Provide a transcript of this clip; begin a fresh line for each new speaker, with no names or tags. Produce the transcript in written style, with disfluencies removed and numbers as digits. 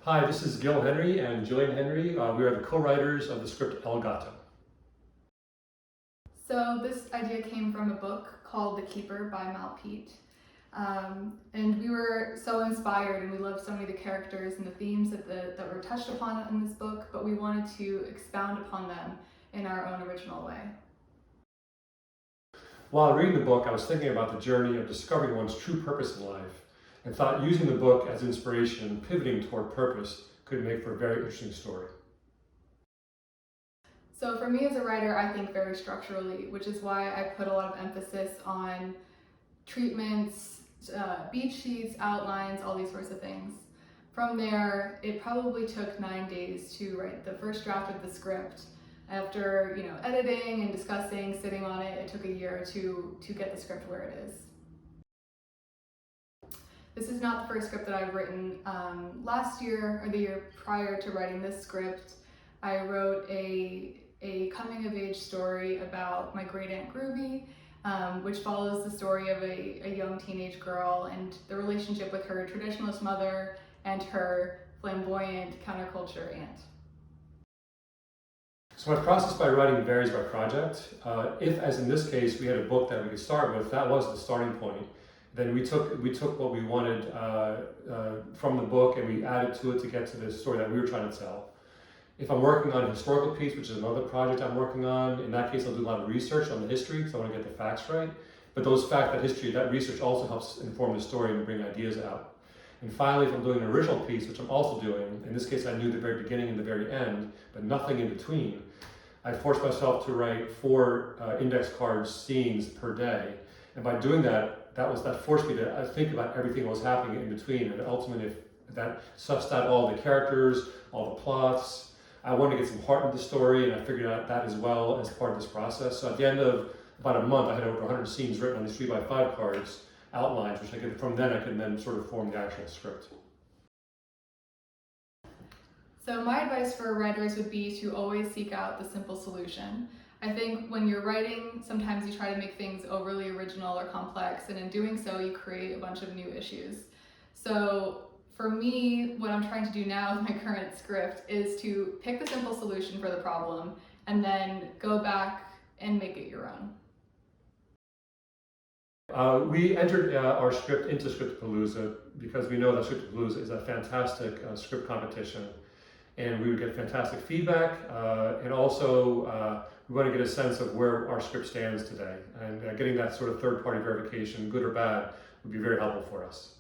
Hi, this is Gil Henry and Gillian Henry. We are the co-writers of the script GATO.
So this idea came from a book called The Keeper by Mal Pete. And we were so inspired and we loved so many of the characters and the themes that were touched upon in this book, but we wanted to expound upon them in our own original way.
While reading the book, I was thinking about the journey of discovering one's true purpose in life and thought using the book as inspiration and pivoting toward purpose could make for a very interesting story.
So for me as a writer, I think very structurally, which is why I put a lot of emphasis on treatments, beat sheets, outlines, all these sorts of things. From there, it probably took 9 days to write the first draft of the script. After editing and discussing, sitting on it, it took a year to get the script where it is. This is not the first script that I've written. Last year, or the year prior to writing this script, I wrote a coming-of-age story about my great-aunt Groovy, which follows the story of a young teenage girl and the relationship with her traditionalist mother and her flamboyant counterculture aunt.
So my process by writing varies by project. If, as in this case, we had a book that we could start with, that was the starting point. Then we took what we wanted from the book and we added to it to get to the story that we were trying to tell. If I'm working on a historical piece, which is another project I'm working on, in that case I'll do a lot of research on the history because I want to get the facts right. But that research also helps inform the story and bring ideas out. And finally, if I'm doing an original piece, which I'm also doing, in this case I knew the very beginning and the very end, but nothing in between, I forced myself to write 4 index card scenes per day. And by doing that, that forced me to think about everything that was happening in between. And ultimately, that sussed out all the characters, all the plots. I wanted to get some heart into the story, and I figured out that as well as part of this process. So at the end of about a month, I had over 100 scenes written on these 3x5 cards, outlines, which I could then sort of form the actual script.
So my advice for writers would be to always seek out the simple solution. I think when you're writing, sometimes you try to make things overly original or complex, and in doing so, you create a bunch of new issues. So for me, what I'm trying to do now with my current script is to pick the simple solution for the problem and then go back and make it your own.
We entered our script into Scriptapalooza because we know that Scriptapalooza is a fantastic script competition, and we would get fantastic feedback, and also we want to get a sense of where our script stands today, and getting that sort of third-party verification, good or bad, would be very helpful for us.